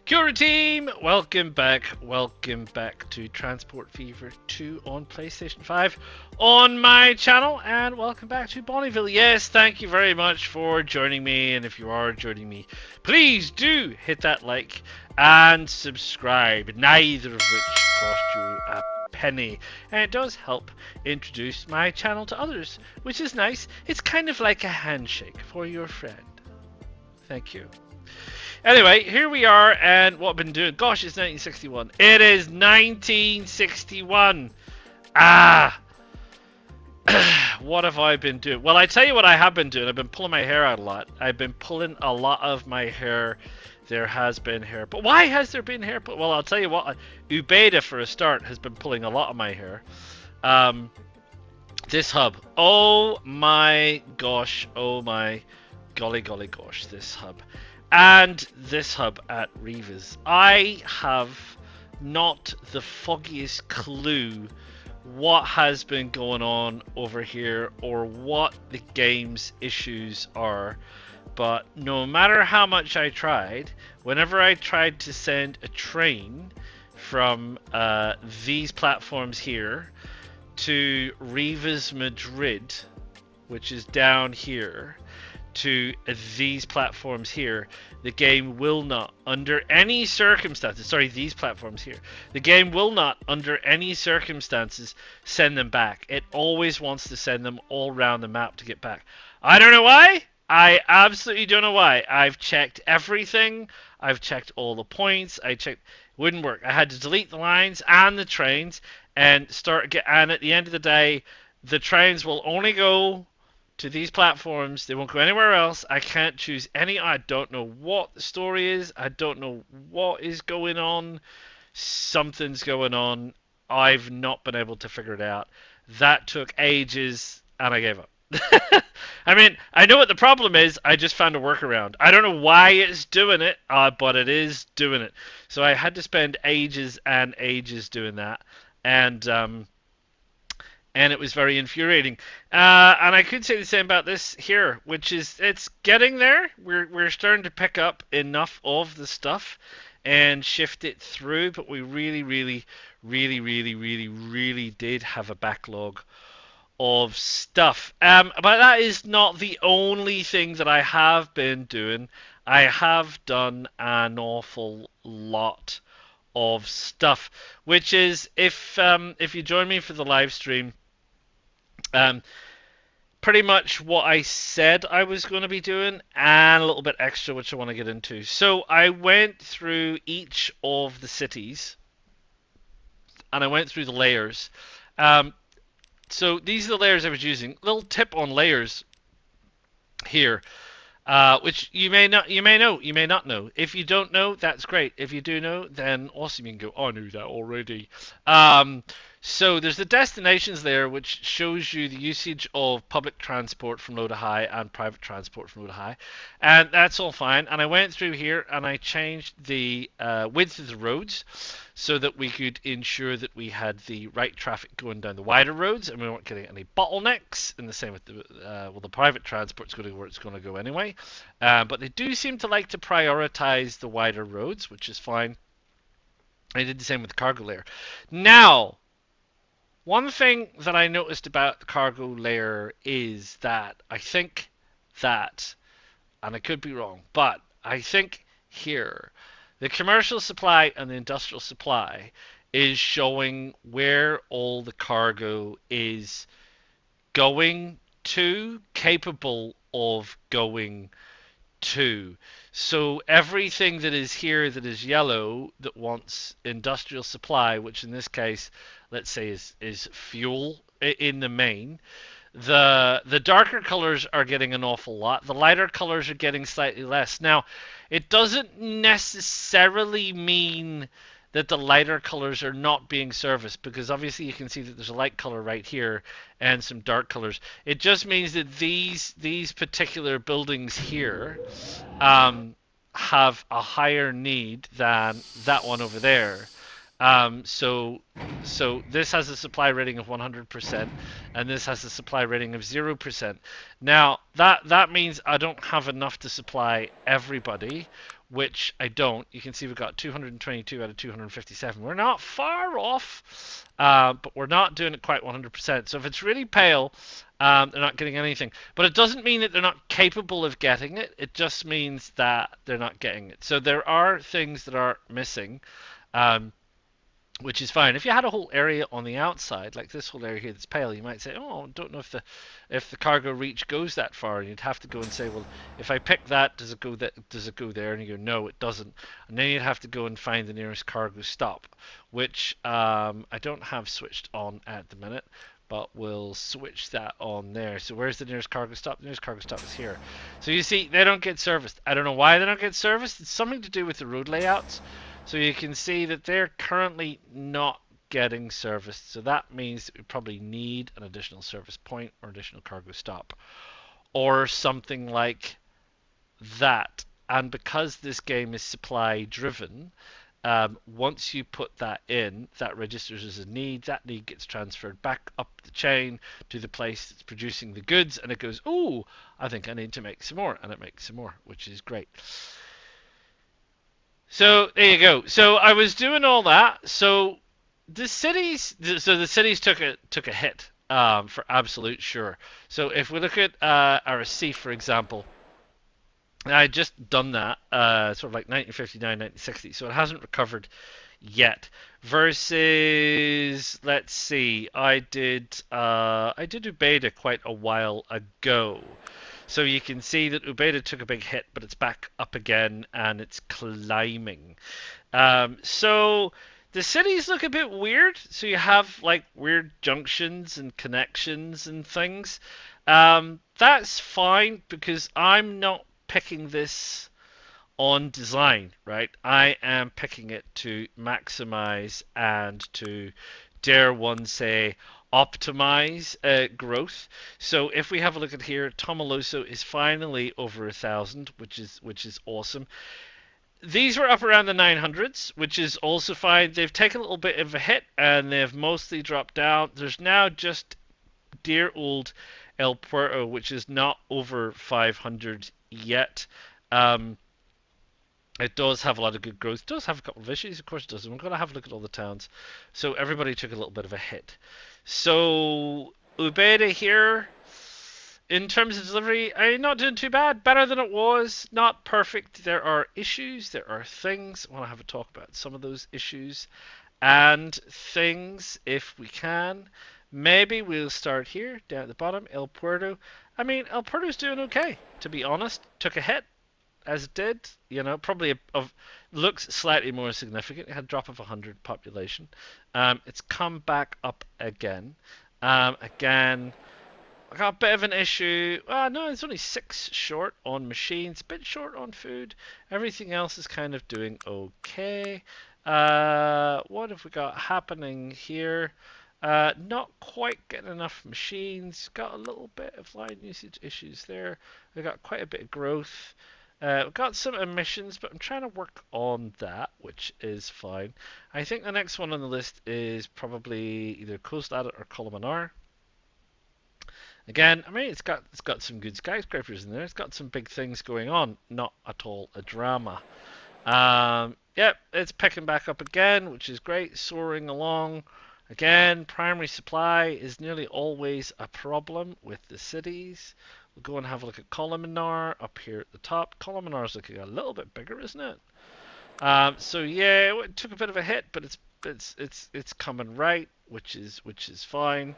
Kia team! Welcome back to Transport Fever 2 on PlayStation 5 on my channel, and welcome back to Bonneyville. Yes, thank you very much for joining me, and if you are joining me, please do hit that like and subscribe, neither of which cost you a penny, and it does help introduce my channel to others, which is nice. It's kind of like a handshake for your friend. Thank you. Anyway, here we are, and what I've been doing. Gosh, it's 1961. It is 1961. What have I been doing? Well, I tell you what I have been doing. I've been pulling my hair out a lot. I've been pulling a lot of my hair. There has been hair. But why has there been hair? Well, I'll tell you what. Ubeda, for a start, has been pulling a lot of my hair. This hub. Oh my gosh. Oh my golly gosh. This hub. And this hub at Reva's. I have not the foggiest clue what has been going on over here or what the game's issues are. But no matter how much I tried, whenever I tried to send a train from these platforms here to Reva's Madrid, which is down here, to these platforms here, the game will not, under any circumstances, these platforms here, the game will not, under any circumstances, send them back. It always wants to send them all around the map to get back. I don't know why. I absolutely don't know why. I've checked everything. I've checked all the points. Wouldn't work. I had to delete the lines and the trains and and at the end of the day, the trains will only go to these platforms. They won't go anywhere else. I can't choose any. I don't know what the story is. I don't know what is going on. Something's going on. I've not been able to figure it out. That took ages, and I gave up. I mean, I know what the problem is. I just found a workaround. I don't know why it's doing it, but it is doing it. So I had to spend ages and ages doing that, and it was very infuriating. And I could say the same about this here, which is it's getting there. We're starting to pick up enough of the stuff and shift it through, but we really did have a backlog of stuff. But that is not the only thing that I have been doing. I have done an awful lot of stuff, which is if you join me for the live stream, pretty much what I said I was going to be doing and a little bit extra, which I want to get into. So I went through each of the cities and I went through the layers. So these are the layers I was using. Little tip on layers here, which you may know, you may not know. If you don't know, that's great. If you do know, then awesome. You can go, I knew that already. So there's the destinations there, which shows you the usage of public transport from low to high and private transport from low to high, and that's all fine. And I went through here and I changed the width of the roads so that we could ensure that we had the right traffic going down the wider roads and we weren't getting any bottlenecks. And the same with the private transport's going to go where it's going to go anyway, but they do seem to like to prioritize the wider roads, which is fine. I did the same with the cargo layer. Now, one thing that I noticed about the cargo layer is that I think that, and I could be wrong, but I think here the commercial supply and the industrial supply is showing where all the cargo is going to, capable of going to. So everything that is here that is yellow that wants industrial supply, which in this case, let's say is fuel in the main, the darker colors are getting an awful lot. The lighter colors are getting slightly less. Now, it doesn't necessarily mean that the lighter colors are not being serviced, because obviously you can see that there's a light color right here and some dark colors. It just means that these particular buildings here have a higher need than that one over there. So this has a supply rating of 100%, and this has a supply rating of 0%. Now that means I don't have enough to supply everybody, which I don't. You can see we've got 222 out of 257. We're not far off, but we're not doing it quite 100%. So if it's really pale, they're not getting anything. But it doesn't mean that they're not capable of getting it. It just means that they're not getting it. So there are things that are missing. Um, which is fine. If you had a whole area on the outside, like this whole area here that's pale, you might say, "Oh, I don't know if the cargo reach goes that far." And you'd have to go and say, "Well, if I pick that, does it go that does it go there?" And you go, "No, it doesn't." And then you'd have to go and find the nearest cargo stop, which I don't have switched on at the minute, but we'll switch that on there. So where's the nearest cargo stop? The nearest cargo stop is here. So you see, they don't get serviced. I don't know why they don't get serviced. It's something to do with the road layouts. So you can see that they're currently not getting serviced. So that means that we probably need an additional service point or additional cargo stop or something like that. And because this game is supply driven, once you put that in, that registers as a need. That need gets transferred back up the chain to the place that's producing the goods, and it goes, "Oh, I think I need to make some more," and it makes some more, which is great. So there you go. So I was doing all that. So the cities took a hit for absolute sure. So if we look at RSC for example, I just done that sort of like 1959, 1960. So it hasn't recovered yet. Versus, let's see, I did Ubeda quite a while ago. So you can see that Ubeda took a big hit, but it's back up again and it's climbing. So the cities look a bit weird. So you have like weird junctions and connections and things. That's fine because I'm not picking this on design, right? I am picking it to maximize and to, dare one say, optimize growth. So if we have a look at here, Tomaloso is finally over 1,000, which is awesome. These were up around the 900s, which is also fine. They've taken a little bit of a hit and they've mostly dropped down. There's now just dear old El Puerto, which is not over 500 yet. Um, it does have a lot of good growth. It does have a couple of issues, of course it does. And we're going to have a look at all the towns. So everybody took a little bit of a hit. So Ubeda here, in terms of delivery, I'm not doing too bad. Better than it was. Not perfect. There are issues. There are things. I want to have a talk about some of those issues and things if we can. Maybe we'll start here, down at the bottom. El Puerto. I mean, El Puerto's doing okay, to be honest. Took a hit, as it did. Probably looks slightly more significant. It had a drop of 100 population. It's come back up again. Again, I got a bit of an issue. No, it's only 6 short on machines, a bit short on food. Everything else is kind of doing okay. What have we got happening here? Not quite getting enough machines. Got a little bit of line usage issues there. We got quite a bit of growth. We've got some emissions, but I'm trying to work on that, which is fine. I think the next one on the list is probably either Coast Adit or Colmenar. Again, I mean, it's got some good skyscrapers in there. It's got some big things going on. Not at all a drama. Yep, it's picking back up again, which is great. Soaring along. Again, primary supply is nearly always a problem with the cities. We'll go and have a look at Colmenar up here at the top. Colmenar is looking a little bit bigger, isn't it? So yeah, it took a bit of a hit, but it's coming right, which is fine.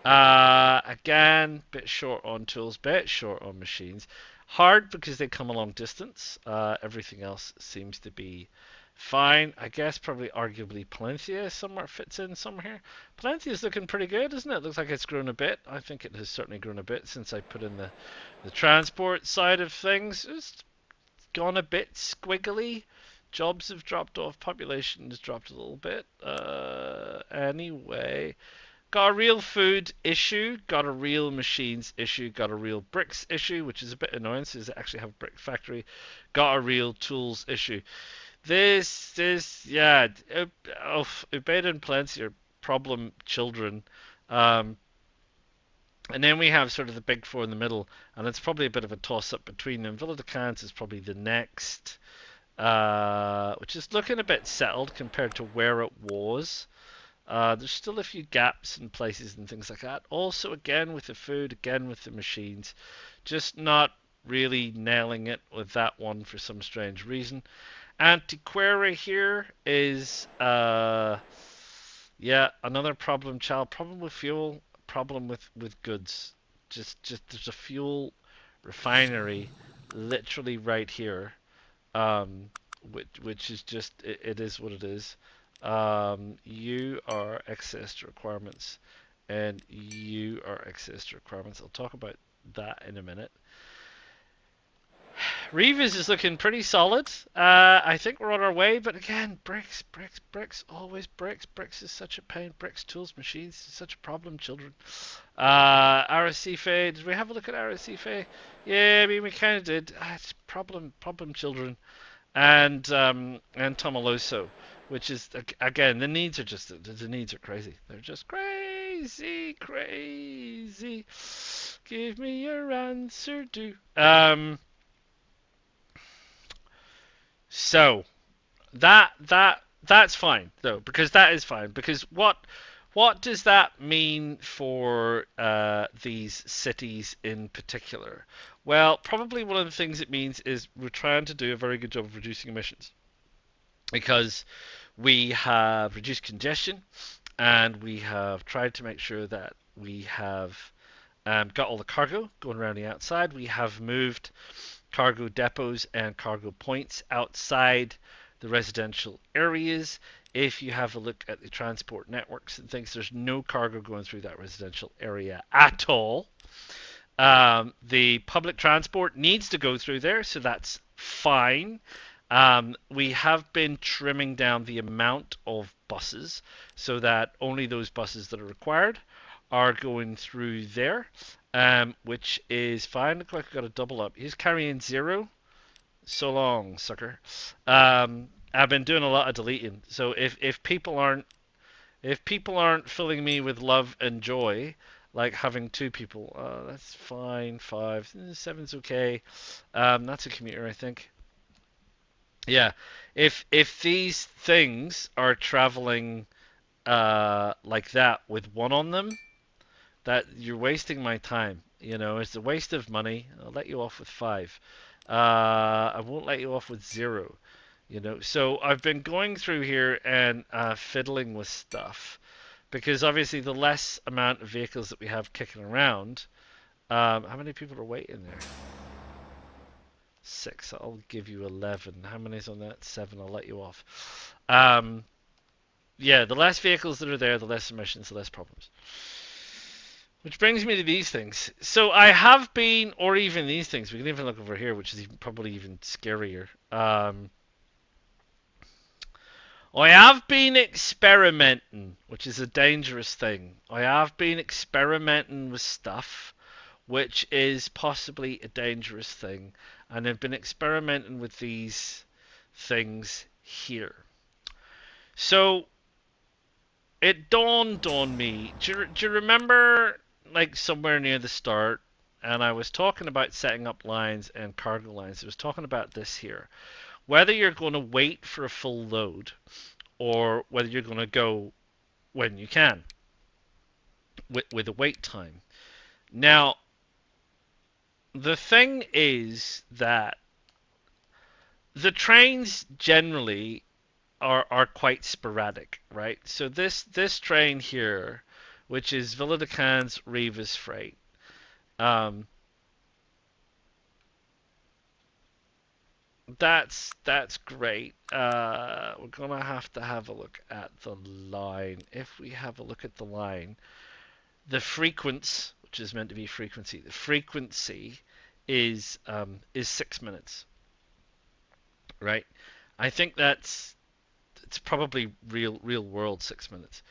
Again, bit short on tools, bit short on machines. Hard because they come a long distance. Everything else seems to be fine. I guess probably arguably Palencia somewhere fits in somewhere here. Palencia is looking pretty good, isn't it? Looks like it's grown a bit. I think it has certainly grown a bit since I put in the transport side of things. It's gone a bit squiggly. Jobs have dropped off. Population has dropped a little bit. Anyway. Got a real food issue, got a real machines issue, got a real bricks issue, which is a bit annoying since they actually have a brick factory. Got a real tools issue. Yeah, Ubeda and Palencia are problem children. And then we have sort of the big four in the middle, and it's probably a bit of a toss-up between them. Villa de Cans is probably the next. which is looking a bit settled compared to where it was. There's still a few gaps in places and things like that. Also, again with the food, again with the machines, just not really nailing it with that one for some strange reason. Antiquary here is yeah, another problem child. Problem with fuel, problem with goods. Just there's a fuel refinery literally right here. Which is just it is what it is. You are access to requirements, and you are access to requirements. I'll talk about that in a minute. Revis is looking pretty solid. I think we're on our way, but again, bricks, always bricks. Bricks is such a pain. Bricks, tools, machines is such a problem, children. Arrecife, did we have a look at Arrecife? Yeah, I mean, we kind of did. It's problem, children. And Tomaloso, which is, again, the needs are just, the needs are crazy. They're just crazy. Give me your answer, do. So that's fine though, because that is fine. Because what does that mean for these cities in particular? Well, probably one of the things it means is we're trying to do a very good job of reducing emissions because we have reduced congestion and we have tried to make sure that we have got all the cargo going around the outside. We have moved cargo depots and cargo points outside the residential areas. If you have a look at the transport networks and things, there's no cargo going through that residential area at all. The public transport needs to go through there, so that's fine. We have been trimming down the amount of buses so that only those buses that are required are going through there, which is fine. Look like I got a double up. He's carrying 0. So long, sucker. I've been doing a lot of deleting. So if people aren't filling me with love and joy, like having 2 people, that's fine. 5, 7's okay. That's a commuter, I think. Yeah. If these things are traveling like that with 1 on them, that you're wasting my time. It's a waste of money. I'll let you off with 5. I won't let you off with 0. So I've been going through here and fiddling with stuff because obviously the less amount of vehicles that we have kicking around, how many people are waiting there? 6. I'll give you 11. How many's on that? 7. I'll let you off. Yeah, the less vehicles that are there, the less emissions, the less problems. Which brings me to these things. So I have been, or even these things, we can even look over here, which is probably even scarier. I have been experimenting, which is a dangerous thing. I have been experimenting with stuff, which is possibly a dangerous thing. And I've been experimenting with these things here. So it dawned on me. Do you remember, like somewhere near the start, and I was talking about setting up lines and cargo lines. I was talking about this here. Whether you're going to wait for a full load, or whether you're going to go when you can, with a wait time. Now, the thing is that the trains generally are quite sporadic, right? So this train here, which is Villa de Cannes Rivas Freight, that's great. We're gonna have to have a look at the line. If we have a look at the line, the frequency, which is meant to be frequency, the frequency is 6 minutes, right? I think it's probably real world 6 minutes.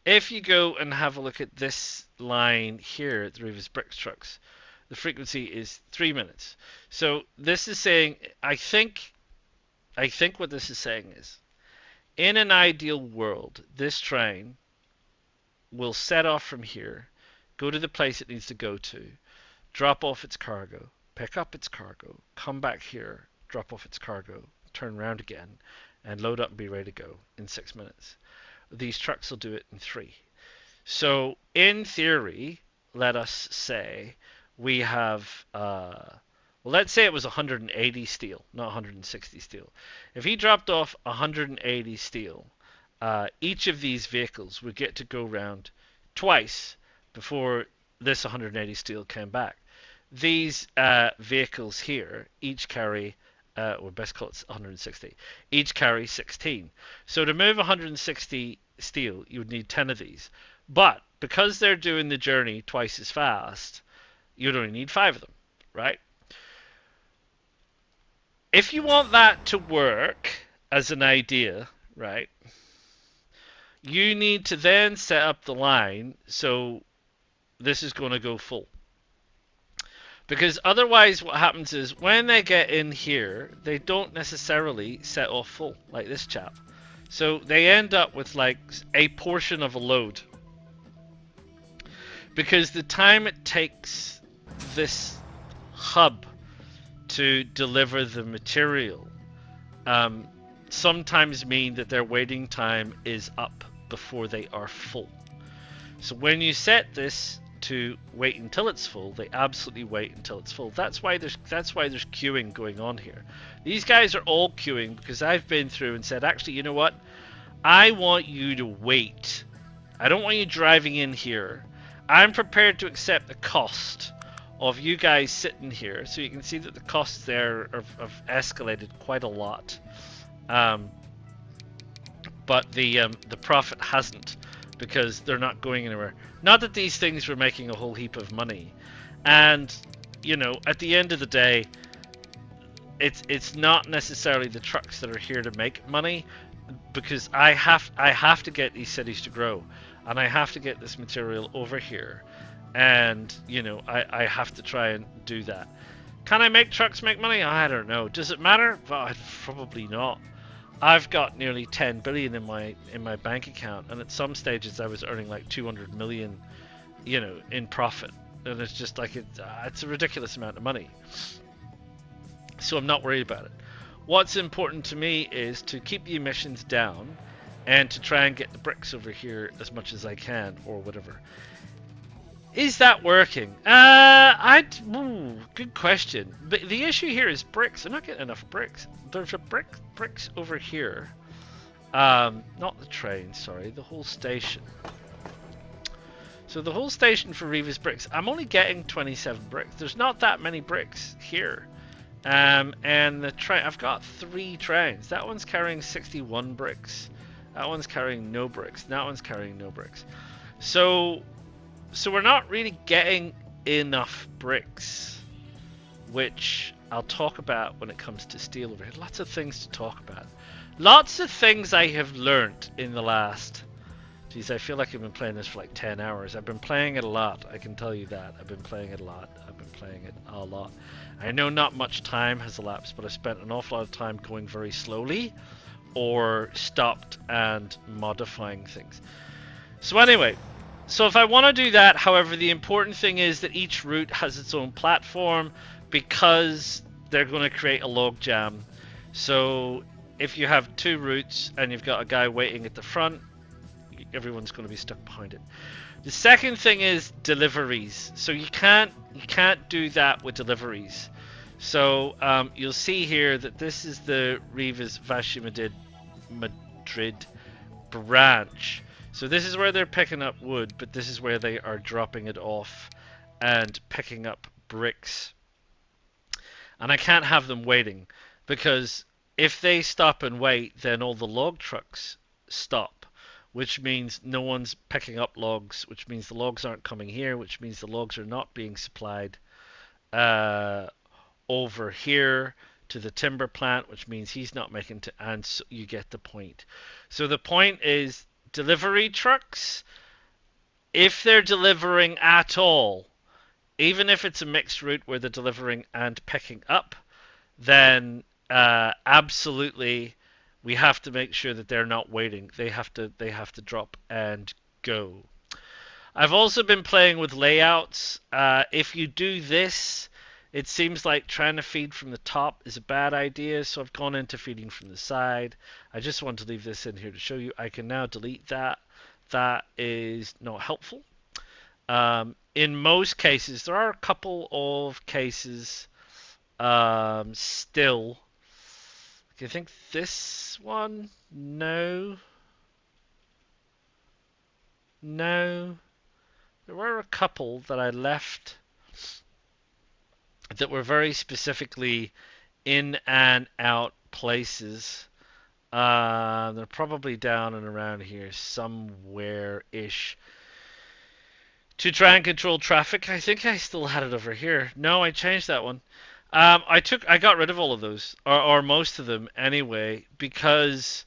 If you go and have a look at this line here at the Rivers Bricks Trucks, the frequency is 3 minutes. So this is saying, I think what this is saying is, in an ideal world, this train will set off from here, go to the place it needs to go to, drop off its cargo, pick up its cargo, come back here, drop off its cargo, turn around again, and load up and be ready to go in 6 minutes. These trucks will do it in 3. So in theory, let us say we have, well, let's say it was 180 steel, not 160 steel. If he dropped off 180 steel, each of these vehicles would get to go round twice before this 180 steel came back. These vehicles here each carry, or best call it 160, each carry 16. So to move 160 steel, you would need 10 of these. But because they're doing the journey twice as fast, you'd only need 5 of them, right? If you want that to work as an idea, right, you need to then set up the line so this is going to go full. Because otherwise what happens is when they get in here, they don't necessarily set off full, like this chap. So they end up with like a portion of a load. Because the time it takes this hub to deliver the material sometimes mean that their waiting time is up before they are full. So when you set this to wait until it's full, they absolutely wait until it's full. That's why there's queuing going on here. These guys are all queuing because I've been through and said, actually, you know what? I want you to wait. I don't want you driving in here. I'm prepared to accept the cost of you guys sitting here. So you can see that the costs there have escalated quite a lot. But the profit hasn't, because they're not going anywhere. Not that these things were making a whole heap of money. And, you know, at the end of the day, it's not necessarily the trucks that are here to make money, because I have to get these cities to grow, and I have to get this material over here, and you know I have to try and do that. Can I make trucks make money? I don't know. Does it matter? Well, probably not. I've got nearly 10 billion in my bank account, and at some stages I was earning like 200 million, you know, in profit, and it's just like it's a ridiculous amount of money. So I'm not worried about it. What's important to me is to keep the emissions down and to try and get the bricks over here as much as I can, or whatever. Is that working? Good question. But the issue here is bricks. I'm not getting enough bricks. There's a bricks over here. Not the train, sorry, the whole station. So the whole station for Reva's bricks, I'm only getting 27 bricks. There's not that many bricks here. And the train, I've got 3 trains. That one's carrying 61 bricks. That one's carrying no bricks. That one's carrying no bricks. So we're not really getting enough bricks, which I'll talk about when it comes to steel over here. Lots of things to talk about. Lots of things I have learned in the last... Geez, I feel like I've been playing this for like 10 hours. I've been playing it a lot, I can tell you that. I've been playing it a lot. I've been playing it a lot. I know not much time has elapsed, but I spent an awful lot of time going very slowly or stopped and modifying things. So anyway, so if I want to do that, however, the important thing is that each route has its own platform, because they're going to create a log jam. So if you have 2 routes and you've got a guy waiting at the front, everyone's going to be stuck behind it. The second thing is deliveries. So you can't do that with deliveries. So you'll see here that this is the Rivas Valle Madrid branch. So this is where they're picking up wood, but this is where they are dropping it off and picking up bricks. And I can't have them waiting, because if they stop and wait, then all the log trucks stop, which means no one's picking up logs, which means the logs aren't coming here, which means the logs are not being supplied over here to the timber plant, which means he's not making to, and so you get the point. So the point is, delivery trucks, if they're delivering at all, even if it's a mixed route where they're delivering and picking up, then absolutely we have to make sure that they're not waiting. They have to drop and go. I've also been playing with layouts. If you do this, It seems like trying to feed from the top is a bad idea, so I've gone into feeding from the side. I just want to leave this in here to show you. I can now delete that. That is not helpful. In most cases, there are a couple of cases still. I think this one, no. No. There were a couple that I left that were very specifically in and out places. They're probably down and around here somewhere-ish. To try and control traffic, I think I still had it over here. No, I changed that one. I got rid of all of those, or most of them anyway, because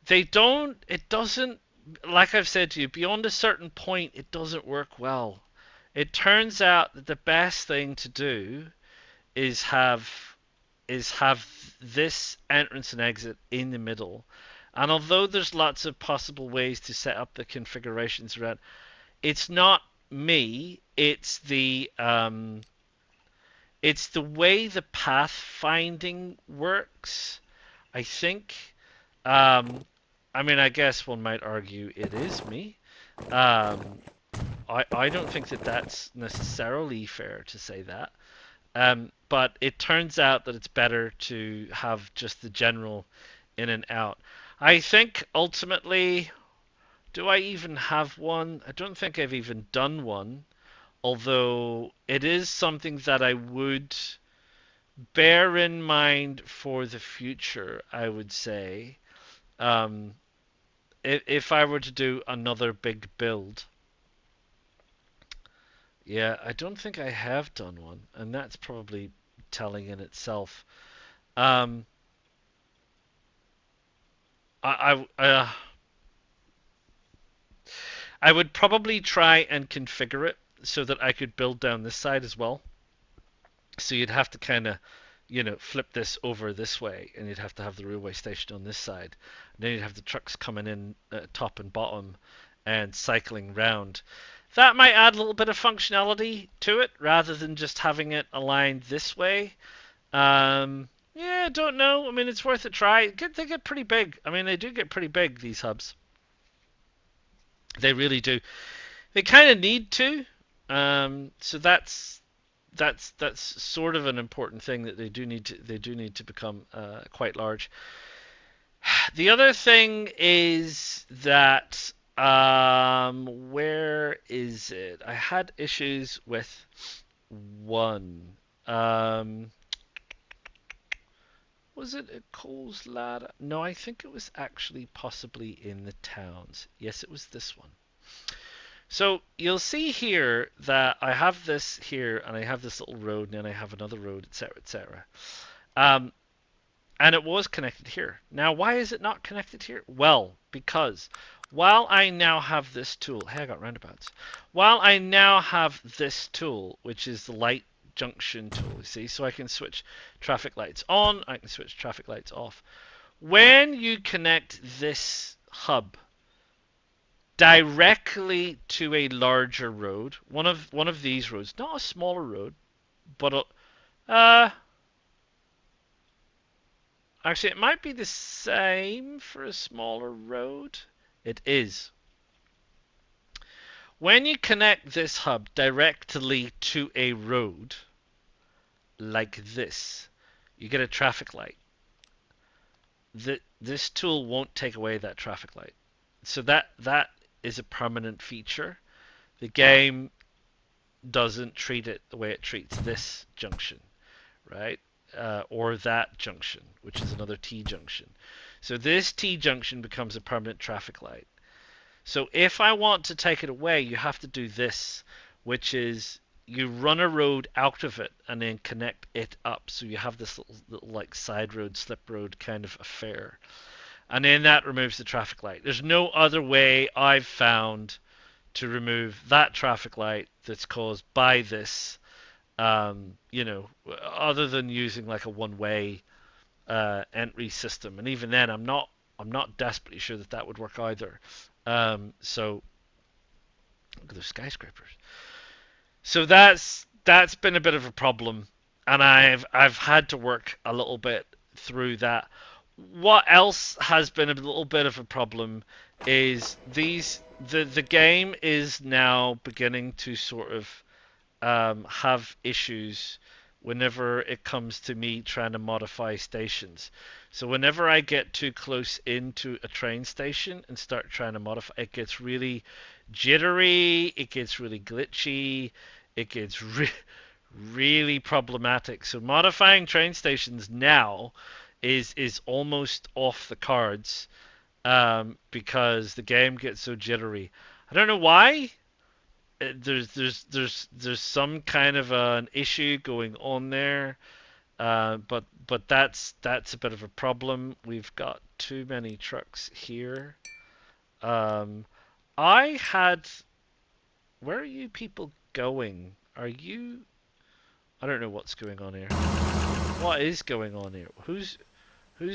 it doesn't, like I've said to you, beyond a certain point, it doesn't work well. It turns out that the best thing to do is have this entrance and exit in the middle. And although there's lots of possible ways to set up the configurations around, it's not me. It's the way the pathfinding works, I think. I mean, I guess one might argue it is me. Um, I don't think that that's necessarily fair to say that. But it turns out that it's better to have just the general in and out. I think ultimately, do I even have one? I don't think I've even done one. Although it is something that I would bear in mind for the future, I would say. Um, if I were to do another big build. Yeah, I don't think I have done one, and that's probably telling in itself. Um, I I would probably try and configure it so that I could build down this side as well. So you'd have to kind of, flip this over this way, and you'd have to have the railway station on this side. And then you'd have the trucks coming in top and bottom and cycling round. That might add a little bit of functionality to it rather than just having it aligned this way. Yeah, I don't know. I mean, it's worth a try. They get pretty big. I mean, they do get pretty big, these hubs. They really do. They kind of need to. So that's sort of an important thing that they do need to become quite large. The other thing is that where is it? I had issues with one. Was it at Cole's Ladder? No, I think it was actually possibly in the towns. Yes, it was this one. So you'll see here that I have this here, and I have this little road, and then I have another road, etc., etc. Um, and it was connected here. Now, why is it not connected here? Well, because while I now have this tool, hey, I got roundabouts. While I now have this tool, which is the light junction tool, you see, so I can switch traffic lights on, I can switch traffic lights off. When you connect this hub directly to a larger road, one of these roads, not a smaller road, but actually it might be the same for a smaller road. It is. When you connect this hub directly to a road like this, you get a traffic light. This tool won't take away that traffic light. So that is a permanent feature. The game doesn't treat it the way it treats this junction, right? Or that junction, which is another T junction. So this T junction becomes a permanent traffic light. So if I want to take it away, you have to do this, which is you run a road out of it and then connect it up. So you have this little like side road, slip road kind of affair. And then that removes the traffic light. There's no other way I've found to remove that traffic light that's caused by this, other than using like a one-way entry system. And even then, I'm not desperately sure that would work either. So look at those skyscrapers. So that's that's been a bit of a problem, and I've had to work a little bit through that. What else has been a little bit of a problem is the game is now beginning to sort of have issues whenever it comes to me trying to modify stations. So whenever I get too close into a train station and start trying to modify, it gets really jittery, it gets really glitchy, it gets really problematic. So modifying train stations now is almost off the cards because the game gets so jittery. I don't know why. There's some kind of an issue going on there, but that's a bit of a problem. We've got too many trucks here. Um, I had. Where are you people going? Are you? I don't know what's going on here. What is going on here? Who's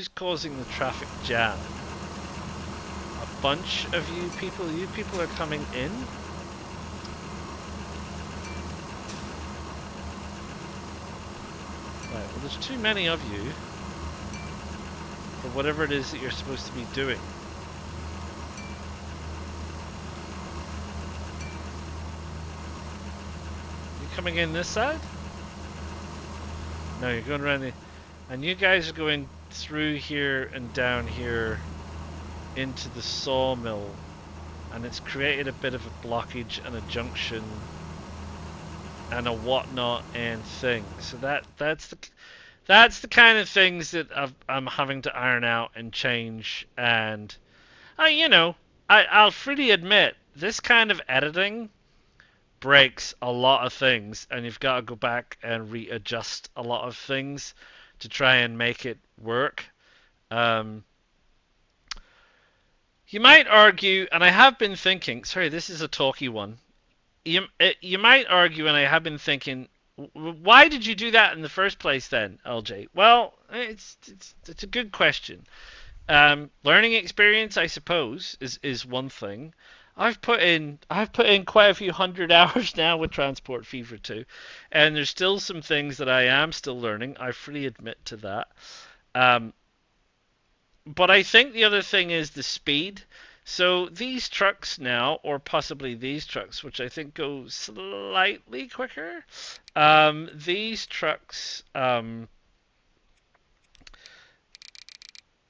causing the traffic jam? A bunch of you people. You people are coming in. Right, well there's too many of you for whatever it is that you're supposed to be doing. You coming in this side? No, you're going around the... And you guys are going through here and down here into the sawmill. And it's created a bit of a blockage and a junction and a whatnot and thing. So that's the kind of things that I'm having to iron out and change. And I'll freely admit this kind of editing breaks a lot of things, and you've got to go back and readjust a lot of things to try and make it work. You might argue, and I have been thinking. Sorry, this is a talky one. You might argue, and I have been thinking, why did you do that in the first place then, LJ? Well, it's a good question. Learning experience, I suppose, is one thing. I've put in quite a few hundred hours now with Transport Fever 2, and there's still some things that I am still learning. I freely admit to that. But I think the other thing is the speed. So these trucks now, or possibly these trucks, which I think go slightly quicker, these trucks,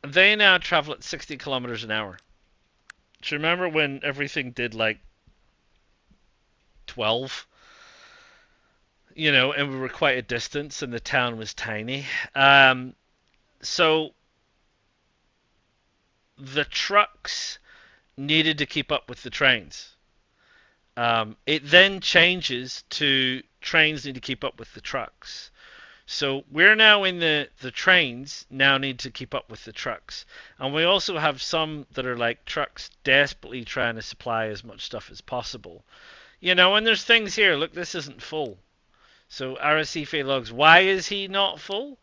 they now travel at 60 kilometers an hour. Do you remember when everything did like 12? And we were quite a distance, and the town was tiny. So the trucks needed to keep up with the trains. It then changes to trains need to keep up with the trucks. So we're now in the trains now need to keep up with the trucks. And we also have some that are like trucks desperately trying to supply as much stuff as possible. And there's things here. Look, this isn't full. So Arrecife logs, why is he not full?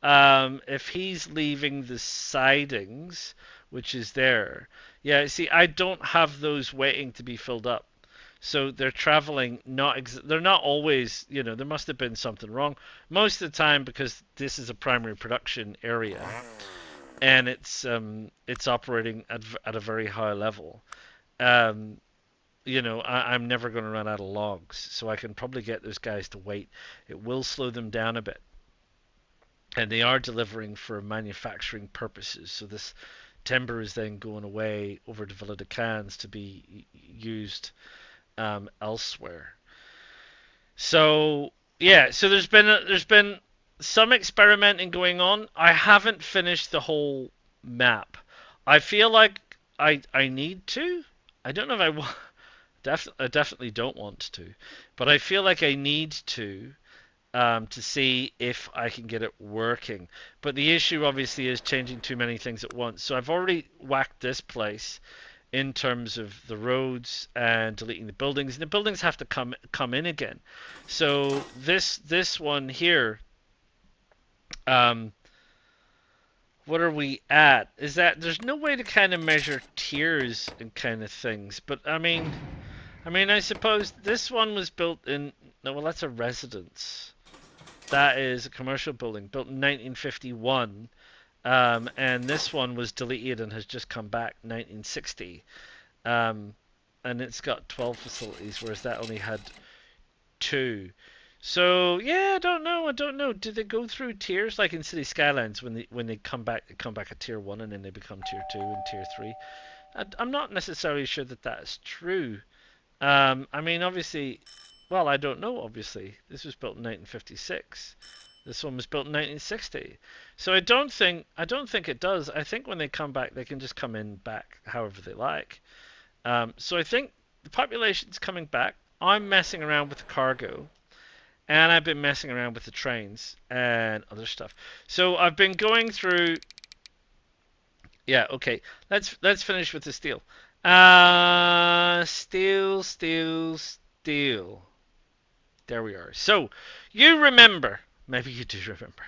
If he's leaving the sidings, which is there. Yeah, see, I don't have those waiting to be filled up. So they're traveling they're not always, there must have been something wrong. Most of the time, because this is a primary production area and it's operating at a very high level. I'm never going to run out of logs, so I can probably get those guys to wait. It will slow them down a bit. And they are delivering for manufacturing purposes. So this timber is then going away over to Villa de Cans to be used elsewhere. So yeah, so there's been some experimenting going on. I haven't finished the whole map. I feel like I need to. I don't know if I want. I definitely don't want to, but I feel like I need to see if I can get it working. But the issue obviously is changing too many things at once. So I've already whacked this place in terms of the roads and deleting the buildings. And the buildings have to come in again. So this one here, what are we at? Is that there's no way to kind of measure tiers and kind of things. But I mean, I mean, I suppose this one was built in... No, well, that's a residence. That is a commercial building built in 1951. And this one was deleted and has just come back 1960. And it's got 12 facilities, whereas that only had 2. So yeah, I don't know. Do they go through tiers like in City Skylines when they come back? They come back at tier 1 and then they become tier 2 and tier 3. I'm not necessarily sure that that's true. I mean, obviously, well, I don't know. Obviously, this was built in 1956. This one was built in 1960. So I don't think it does. I think when they come back, they can just come in back however they like. So I think the population's coming back. I'm messing around with the cargo, and I've been messing around with the trains and other stuff. So I've been going through. Yeah, okay. Let's finish with the steel. Steel. There we are. So you remember? Maybe you do remember.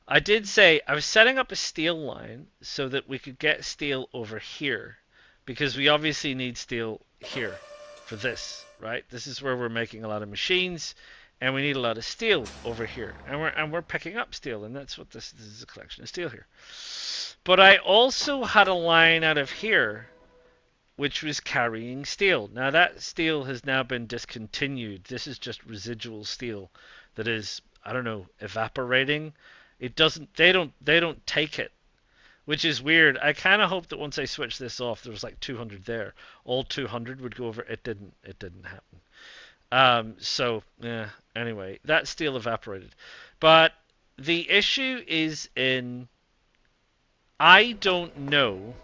I did say I was setting up a steel line so that we could get steel over here, because we obviously need steel here for this, right? This is where we're making a lot of machines, and we need a lot of steel over here, and we're picking up steel, and that's what this is, a collection of steel here. But I also had a line out of here which was carrying steel. Now that steel has now been discontinued. This is just residual steel that is, I don't know, evaporating. It doesn't. They don't take it, which is weird. I kind of hope that once I switch this off, there was like 200 there. All 200 would go over. It didn't. It didn't happen. So yeah. Anyway, that steel evaporated. But the issue is in. I don't know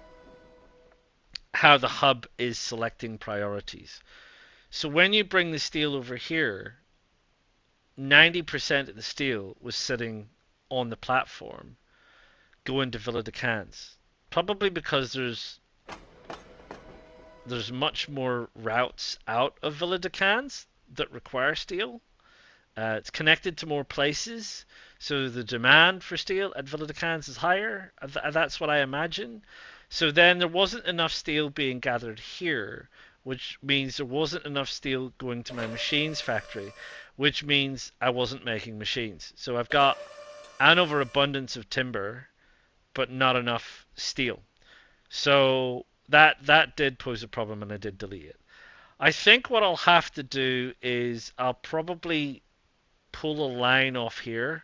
how the hub is selecting priorities. So when you bring the steel over here, 90% of the steel was sitting on the platform going to Villa de Cans. Probably because there's much more routes out of Villa de Cans that require steel. It's connected to more places, so the demand for steel at Villa de Cans is higher. That's what I imagine. So then there wasn't enough steel being gathered here, which means there wasn't enough steel going to my machines factory, which means I wasn't making machines. So I've got an overabundance of timber, but not enough steel. So that did pose a problem, and I did delete it. I think what I'll have to do is I'll probably pull a line off here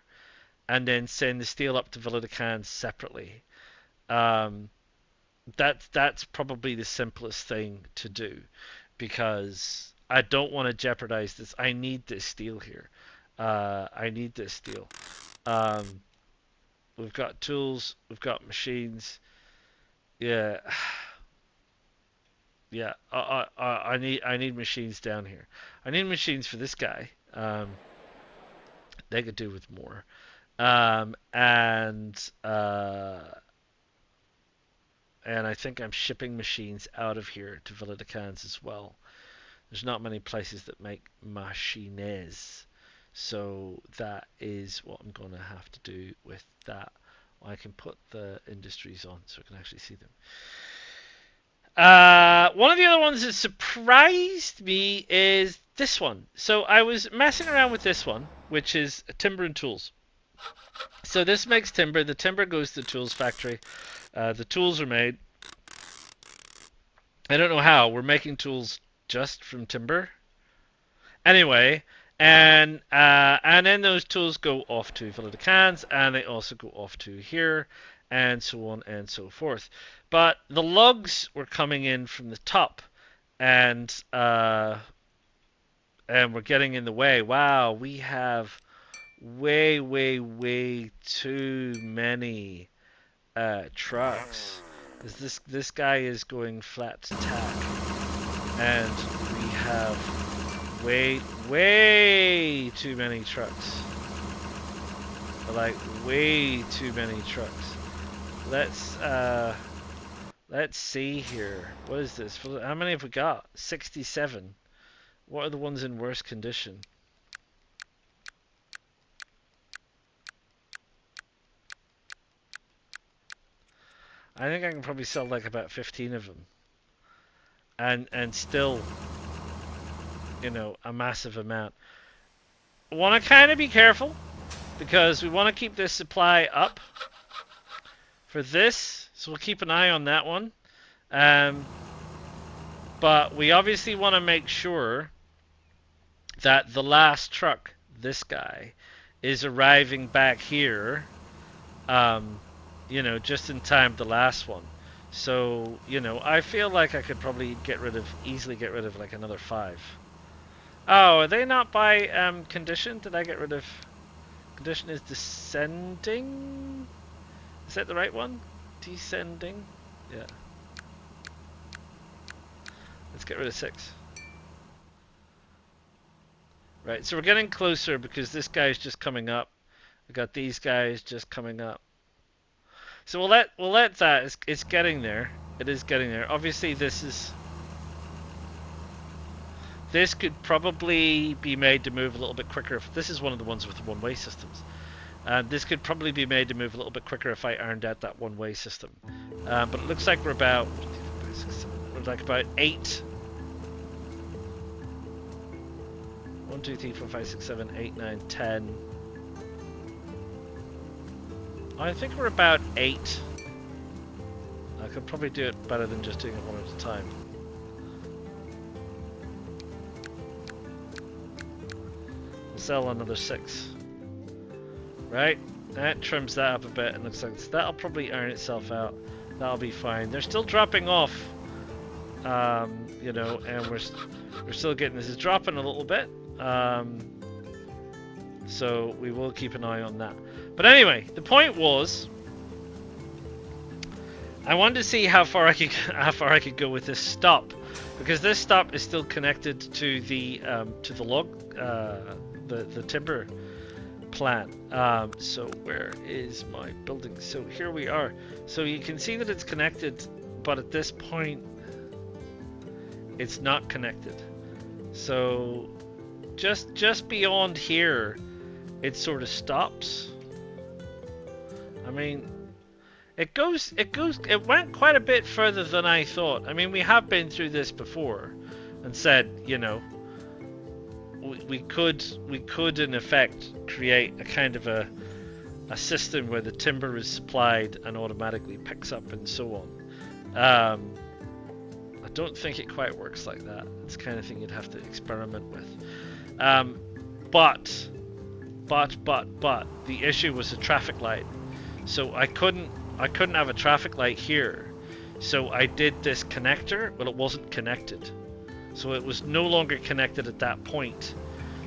and then send the steel up to Villa de Cans separately. That's probably the simplest thing to do, because I don't want to jeopardize this. I need this steel here. I need this steel. We've got tools. We've got machines. Yeah. Yeah. I need machines down here. I need machines for this guy. They could do with more. And I think I'm shipping machines out of here to Villa de Cans as well. There's not many places that make machines. So that is what I'm going to have to do with that. I can put the industries on so I can actually see them. One of the other ones that surprised me is this one. So I was messing around with this one, which is timber and tools. So this makes timber. The timber goes to the tools factory. The tools are made. I don't know how. We're making tools just from timber. Anyway, and then those tools go off to Villa de Cans, and they also go off to here, and so on and so forth. But the logs were coming in from the top, and we're getting in the way. Wow, we have way too many trucks. This guy is going flat to tack, and we have way too many trucks. Like way too many trucks. Let's see here. What is this? How many have we got? 67. What are the ones in worse condition? I think I can probably sell like about 15 of them. And still a massive amount. Want to kind of be careful because we want to keep this supply up for this, so we'll keep an eye on that one. But we obviously want to make sure that the last truck, this guy, is arriving back here, just in time the last one. So, I feel like I could probably easily get rid of like another 5. Oh, are they not by condition? Did I get rid of... Condition is descending? Is that the right one? Descending? Yeah. Let's get rid of 6. Right, so we're getting closer because this guy's just coming up. We got these guys just coming up. So we'll let that. It's getting there. It is getting there. Obviously, this could probably be made to move a little bit quicker. If this is one of the ones with the one-way systems. This could probably be made to move a little bit quicker if I ironed out that one-way system. But it looks like we're like about 8. 1, 2, 3, 4, 5, 6, 7, 8, 9, 10. I think we're about 8. I could probably do it better than just doing it one at a time. We'll sell another 6. Right? That trims that up a bit and looks like that'll probably iron itself out. That'll be fine. They're still dropping off. And we're still getting this is dropping a little bit. So we will keep an eye on that. But anyway, the point was, I wanted to see how far I could go with this stop, because this stop is still connected to the log, the timber plant. So where is my building? So here we are. So you can see that it's connected, but at this point, it's not connected. So just beyond here, it sort of stops. I mean, it went quite a bit further than I thought. I mean, we have been through this before and said, we could in effect create a kind of a system where the timber is supplied and automatically picks up and so on. I don't think it quite works like that. It's the kind of thing you'd have to experiment with. But the issue was the traffic light. So I couldn't have a traffic light here. So I did this connector, but it wasn't connected. So it was no longer connected at that point.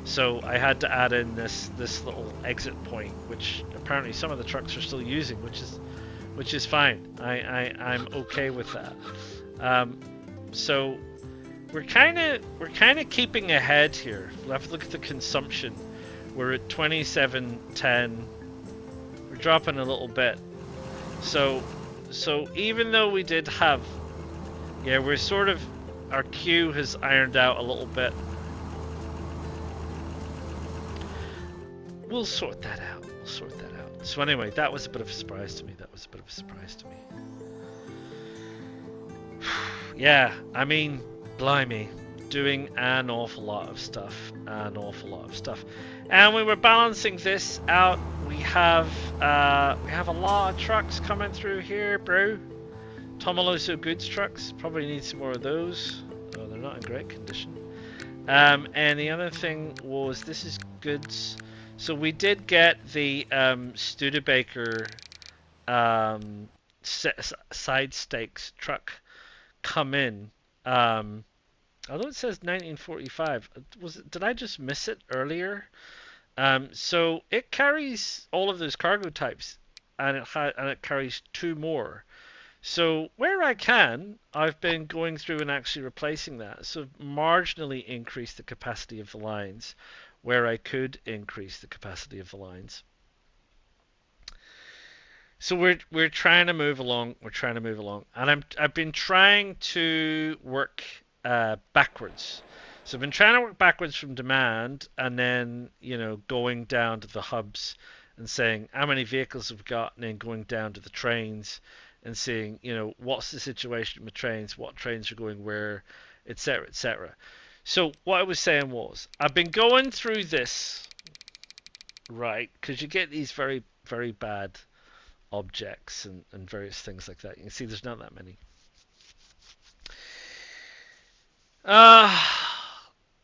So I had to add in this little exit point, which apparently some of the trucks are still using, which is fine. I'm okay with that. So we're kind of keeping ahead here. We'll have to look at the consumption. We're at 2710. We're dropping a little bit. So even though we did have, we're sort of, our queue has ironed out a little bit. We'll sort that out. So anyway, that was a bit of a surprise to me. Yeah, I mean, blimey, doing an awful lot of stuff. And we were balancing this out. We have a lot of trucks coming through here, bro. Tomoloso goods trucks. Probably need some more of those. Oh, they're not in great condition. And the other thing was, this is goods. So we did get the Studebaker side stakes truck come in. Although it says 1945, did I just miss it earlier? So it carries all of those cargo types, and it carries 2 more. So where I can, I've been going through and actually replacing that. So marginally increase the capacity of the lines where I could increase the capacity of the lines. So we're trying to move along. And I've been trying to work backwards. So I've been trying to work backwards from demand, and then going down to the hubs and saying how many vehicles have we got, and then going down to the trains and seeing what's the situation with trains, what trains are going where, etc., etc. So what I was saying was, I've been going through this, right, because you get these very, very bad objects and various things like that. You can see there's not that many. Uh,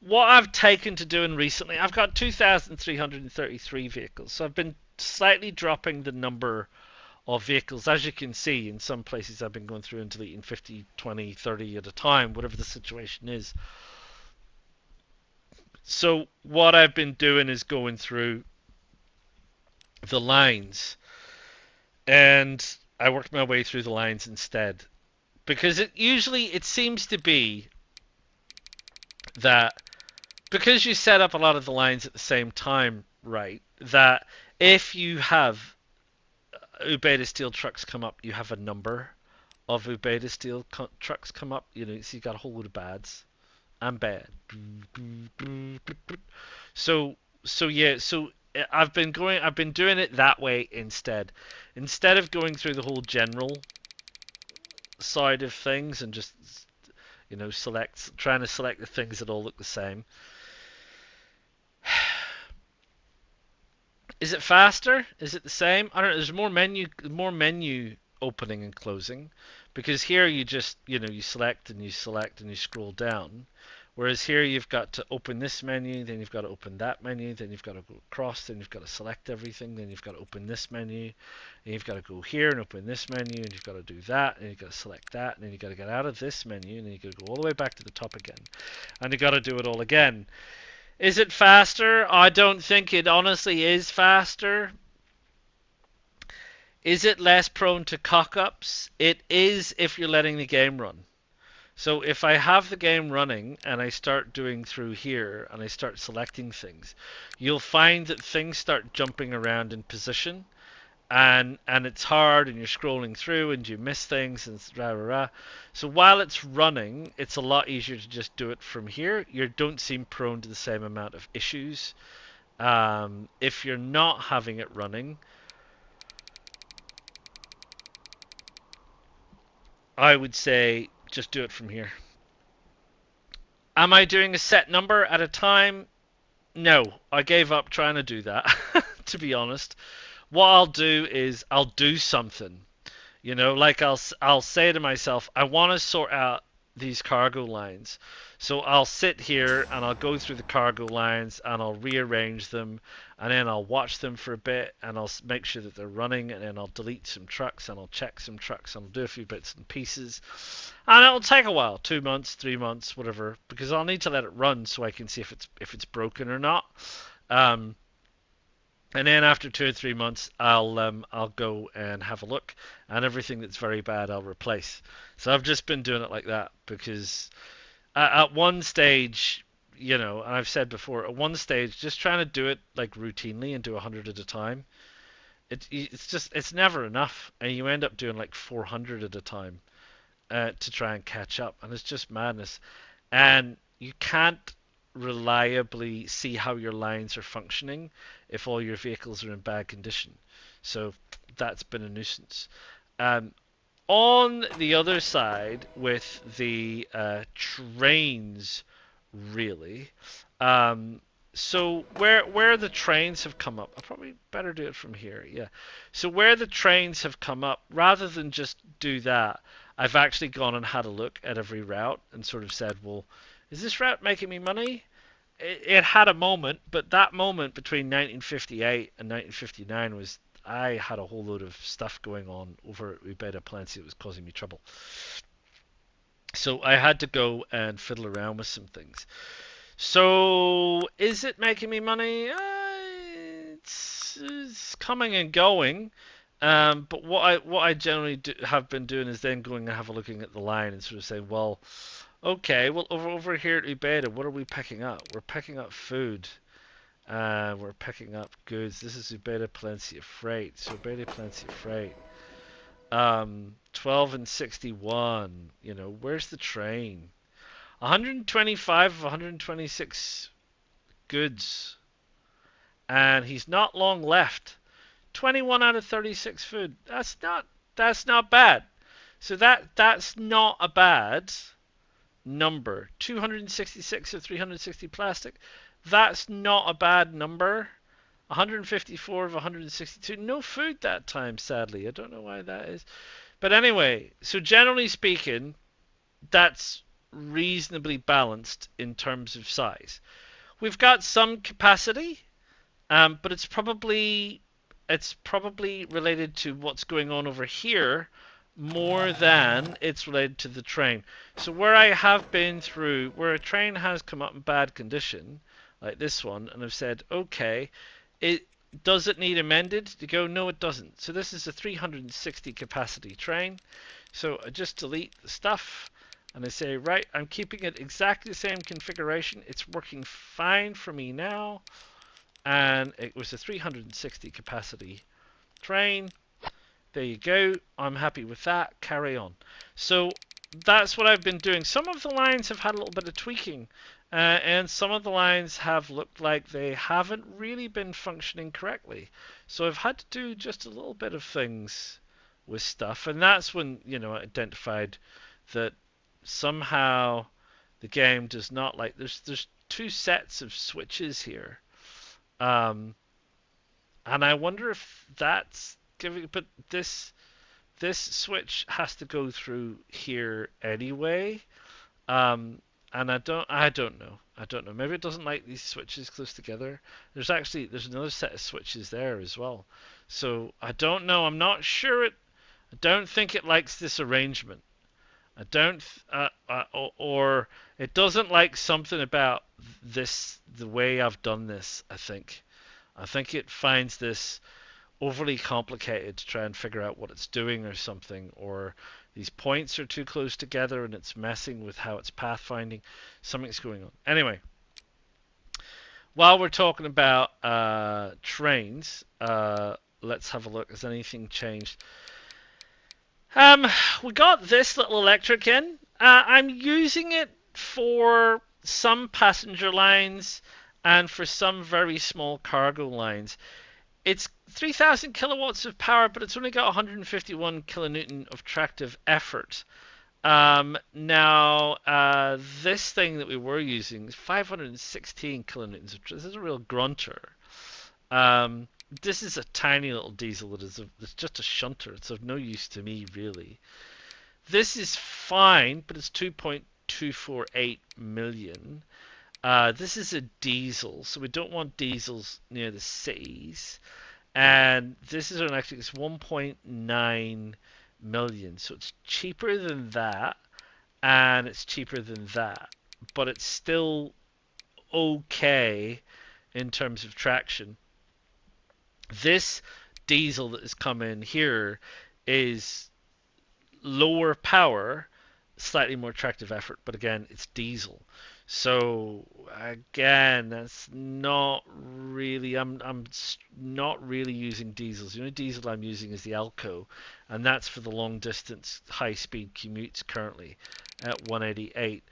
what I've taken to doing recently, I've got 2,333 vehicles. So I've been slightly dropping the number of vehicles. As you can see, in some places I've been going through and deleting 50, 20, 30 at a time, whatever the situation is. So what I've been doing is going through the lines, and I worked my way through the lines instead. Because it seems to be that because you set up a lot of the lines at the same time, right, that if you have Ubeda Steel trucks come up, you have a number of Ubeda Steel trucks come up. You know, so you got a whole load of bads and bad. So so I've been doing it that way instead of going through the whole general side of things and just trying to select the things that all look the same. Is it faster? Is it the same? I don't know. There's more menu opening and closing, because here you just, you select and you select and you scroll down. Whereas here you've got to open this menu, then you've got to open that menu, then you've got to go across, then you've got to select everything, then you've got to open this menu, and you've got to go here and open this menu, and you've got to do that, and you've got to select that, and then you've got to get out of this menu, and then you've got to go all the way back to the top again, and you've got to do it all again. Is it faster? I don't think it honestly is faster. Is it less prone to cock-ups? It is if you're letting the game run. So if I have the game running and I start doing through here and I start selecting things, you'll find that things start jumping around in position, and it's hard, and you're scrolling through and you miss things and rah rah rah. So while it's running, it's a lot easier to just do it from here. You don't seem prone to the same amount of issues. If you're not having it running, I would say just do it from here. Am I doing a set number at a time? No, I gave up trying to do that, to be honest. What I'll do is I'll do something. Like I'll say to myself, I want to sort out these cargo lines. So I'll sit here and I'll go through the cargo lines and I'll rearrange them, and then I'll watch them for a bit and I'll make sure that they're running, and then I'll delete some trucks and I'll check some trucks and I'll do a few bits and pieces. And it'll take a while, 2 months, 3 months, whatever, because I'll need to let it run so I can see if it's broken or not. Um, and then after 2 or 3 months, I'll go and have a look, and everything that's very bad I'll replace. So I've just been doing it like that because at one stage, and I've said before, at one stage, just trying to do it like routinely and do 100 at a time, it's never enough, and you end up doing like 400 at a time to try and catch up, and it's just madness. And you can't reliably see how your lines are functioning if all your vehicles are in bad condition. So that's been a nuisance. Um, on the other side, with the trains, really. So where the trains have come up, I probably better do it from here. Yeah. So where the trains have come up, rather than just do that, I've actually gone and had a look at every route and sort of said, well, is this route making me money? It had a moment, but that moment between 1958 and 1959 was, I had a whole load of stuff going on over at Ubeda Palencia that was causing me trouble. So I had to go and fiddle around with some things. So is it making me money? It's coming and going. But what I generally have been doing is then going and have a looking at the line and sort of saying, well, okay, well over here at Ubeda, what are we picking up? We're picking up food. We're picking up goods. This is Ubeda Palencia Freight. So Ubeda Palencia Freight. 12 and 61. Where's the train? 125 of 126 goods, and he's not long left. 21 out of 36 food. That's not bad. So that's not a bad number. 266 of 360 plastic. That's not a bad number. 154 of 162. No food that time, sadly. I don't know why that is. But anyway, so generally speaking, that's reasonably balanced in terms of size. We've got some capacity, but it's probably related to what's going on over here more than it's related to the train. So where I have been through, where a train has come up in bad condition, like this one, and I've said, okay, it does it need amended? To go, no, it doesn't. So this is a 360 capacity train. So I just delete the stuff, and I say, right, I'm keeping it exactly the same configuration. It's working fine for me now. And it was a 360 capacity train. There you go. I'm happy with that. Carry on. So that's what I've been doing. Some of the lines have had a little bit of tweaking, and some of the lines have looked like they haven't really been functioning correctly. So I've had to do just a little bit of things with stuff, and that's when, I identified that somehow the game does not like. There's two sets of switches here. And I wonder if that's giving, but this switch has to go through here anyway. And I don't know. I don't know. Maybe it doesn't like these switches close together. There's another set of switches there as well. So I don't know. I'm not sure I don't think it likes this arrangement. I don't, or it doesn't like something about the way I've done this, I think. I think it finds this overly complicated to try and figure out what it's doing or something, or these points are too close together and it's messing with how it's pathfinding. Something's going on. Anyway, while we're talking about trains, let's have a look. Has anything changed? We got this little electric in. I'm using it for some passenger lines and for some very small cargo lines. It's 3,000 kilowatts of power, but it's only got 151 kilonewton of tractive effort. Now, this thing that we were using is 516 kilonewtons. This is a real grunter. This is a tiny little diesel it's just a shunter. It's of no use to me, really. This is fine, but it's 2.248 million. This is a diesel, so we don't want diesels near the cities. And this is an electric, it's 1.9 million. So it's cheaper than that, and it's cheaper than that. But it's still okay in terms of traction. This diesel that has come in here is lower power, slightly more attractive effort, but again, it's diesel. So again, that's not really. I'm not really using diesels. The only diesel I'm using is the Alco, and that's for the long distance, high speed commutes currently at 188.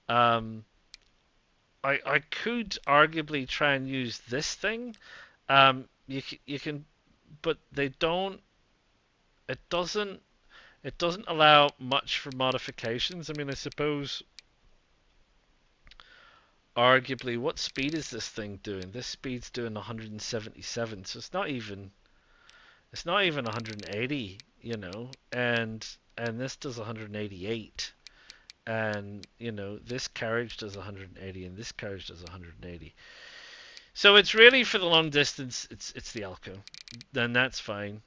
I could arguably try and use this thing. You can, but they don't. It doesn't. It doesn't allow much for modifications. I mean, I suppose arguably, what speed is this thing doing? This speed's doing 177, so it's not even 180, and this does 188, and this carriage does 180, and this carriage does 180. So it's really for the long distance. It's the Alco, then that's fine.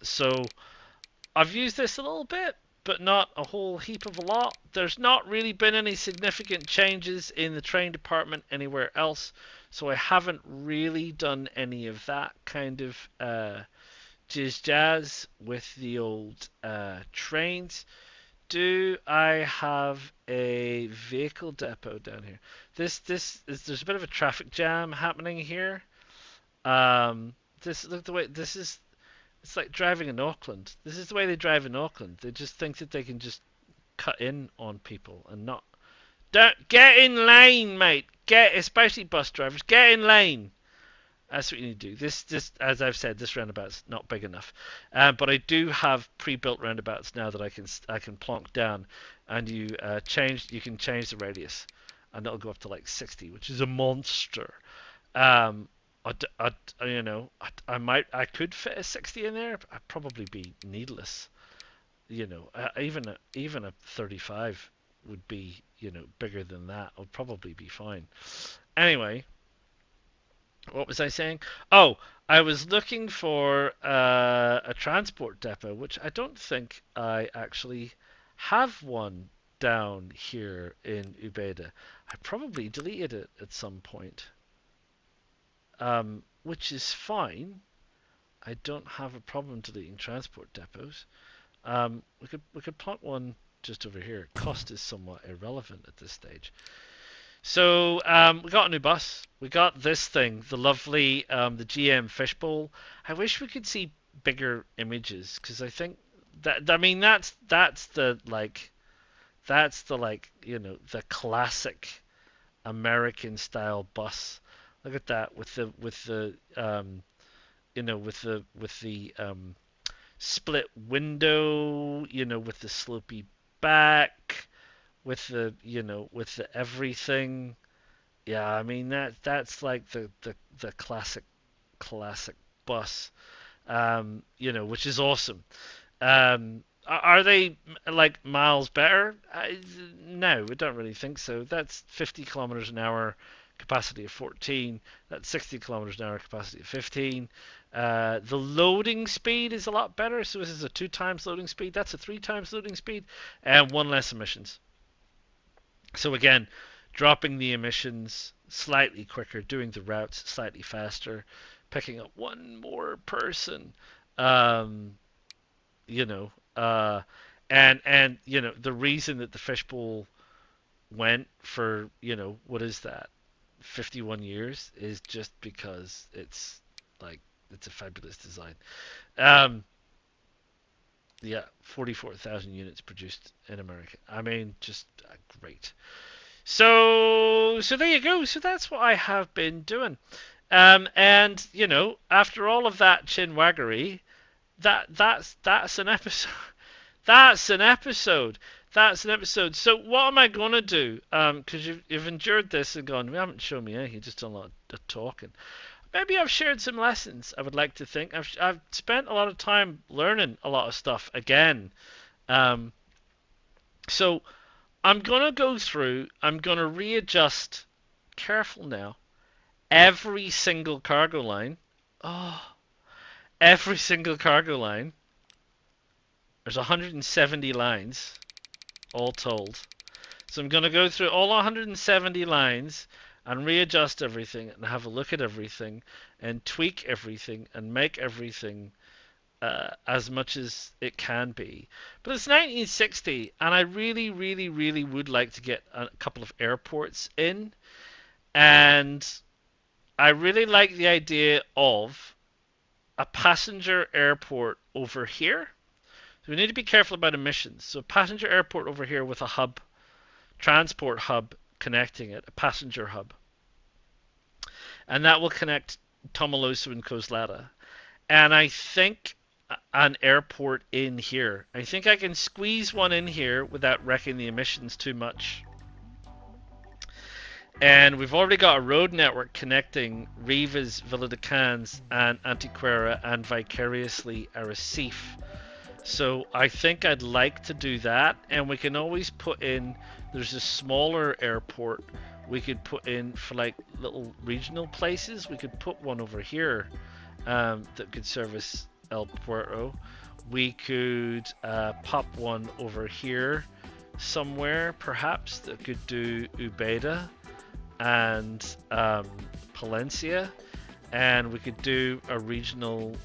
So I've used this a little bit, but not a whole heap of a lot. There's not really been any significant changes in the train department anywhere else, so I haven't really done any of that kind of jazz with the old trains. Do I have a vehicle depot down here? There's a bit of a traffic jam happening here. Look the way this is. It's like driving in Auckland. This is the way they drive in Auckland. They just think that they can just cut in on people and not. Don't get in lane, mate. Especially bus drivers. Get in lane. That's what you need to do. This, as I've said, this roundabout's not big enough, but I do have pre-built roundabouts now that I can plonk down, and you can change the radius, and it'll go up to like 60, which is a monster. Um, I could fit a 60 in there. But I'd probably be needless. Even a 35 would be bigger than that. I'll probably be fine. Anyway, what was I saying? Oh, I was looking for a transport depot, which I don't think I actually have one down here in Ubeda. I probably deleted it at some point, which is fine. I don't have a problem deleting transport depots. We could plot one just over here. Cost is somewhat irrelevant at this stage. So we got a new bus. We got this thing, the lovely the GM fishbowl. I wish we could see bigger images because I think that I mean that's the classic American style bus. Look at that with the split window, with the slopey back, with the everything. Yeah, I mean that's like the classic bus, which is awesome. Are they like miles better? No, I don't really think so. That's 50 kilometers an hour, capacity of 14. That's 60 kilometers an hour, capacity of 15. The loading speed is a lot better. So this is a 2 times loading speed. That's a 3 times loading speed, and 1 less emissions. So again, dropping the emissions slightly quicker, doing the routes slightly faster, picking up one more person. Um, you know, uh, and the reason that the fishbowl went for what is that, 51 years is just because it's a fabulous design. Um, yeah, 44,000 units produced in America. I mean, just great. So there you go. So that's what I have been doing. And after all of that chinwaggery, that's an episode. That's an episode. That's an episode. So what am I gonna do? Because you've endured this and gone. You haven't shown me anything. Just done a lot of talking. Maybe I've shared some lessons. I would like to think I've spent a lot of time learning a lot of stuff again. Um, so I'm gonna go through. I'm gonna readjust. Careful now. Every single cargo line. Oh, every single cargo line. There's 170 lines, all told. So I'm going to go through all 170 lines and readjust everything and have a look at everything and tweak everything and make everything as much as it can be. But it's 1960, and I really, really, really would like to get a couple of airports in. And I really like the idea of a passenger airport over here. So we need to be careful about emissions. So passenger airport over here with a hub, transport hub connecting it, a passenger hub. And that will connect Tomaloso and Coslada. And I think an airport in here. I think I can squeeze one in here without wrecking the emissions too much. And we've already got a road network connecting Rivas, Villa de Cans, and Antequera, and vicariously Arrecife. So I think I'd like to do that, and we can always put in, there's a smaller airport we could put in for like little regional places. We could put one over here that could service El Puerto. We could pop one over here somewhere perhaps that could do Ubeda and Palencia. And we could do a regional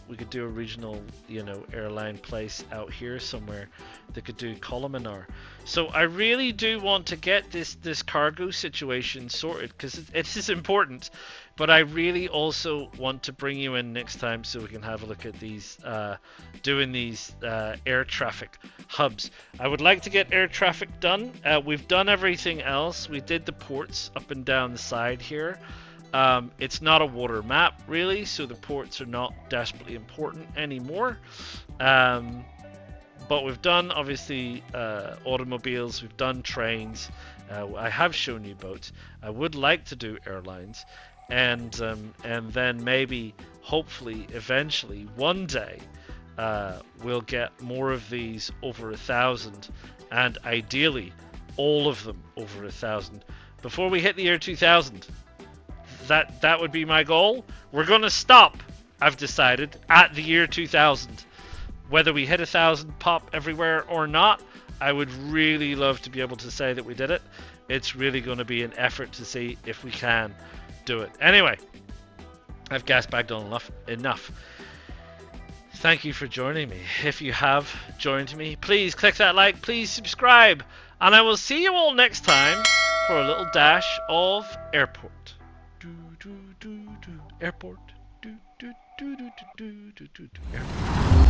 airline place out here somewhere that could do Colmenar. So I really do want to get this cargo situation sorted because it is important. But I really also want to bring you in next time so we can have a look at these doing these air traffic hubs. I would like to get air traffic done. We've done everything else. We did the ports up and down the side here. It's not a water map, really, so the ports are not desperately important anymore. But we've done, obviously, automobiles, we've done trains, I have shown you boats. I would like to do airlines, and then maybe, hopefully, eventually, one day, we'll get more of these over 1,000, and ideally, all of them over 1,000, before we hit the year 2000. That would be my goal. We're gonna stop, I've decided, at the year 2000. Whether we hit 1,000 pop everywhere or not, I would really love to be able to say that we did it. It's really going to be an effort to see if we can do it. Anyway, I've gas bagged on enough. Thank you for joining me. If you have joined me, please click that like, please subscribe, and I will see you all next time for a little dash of airport. Airport. Airport.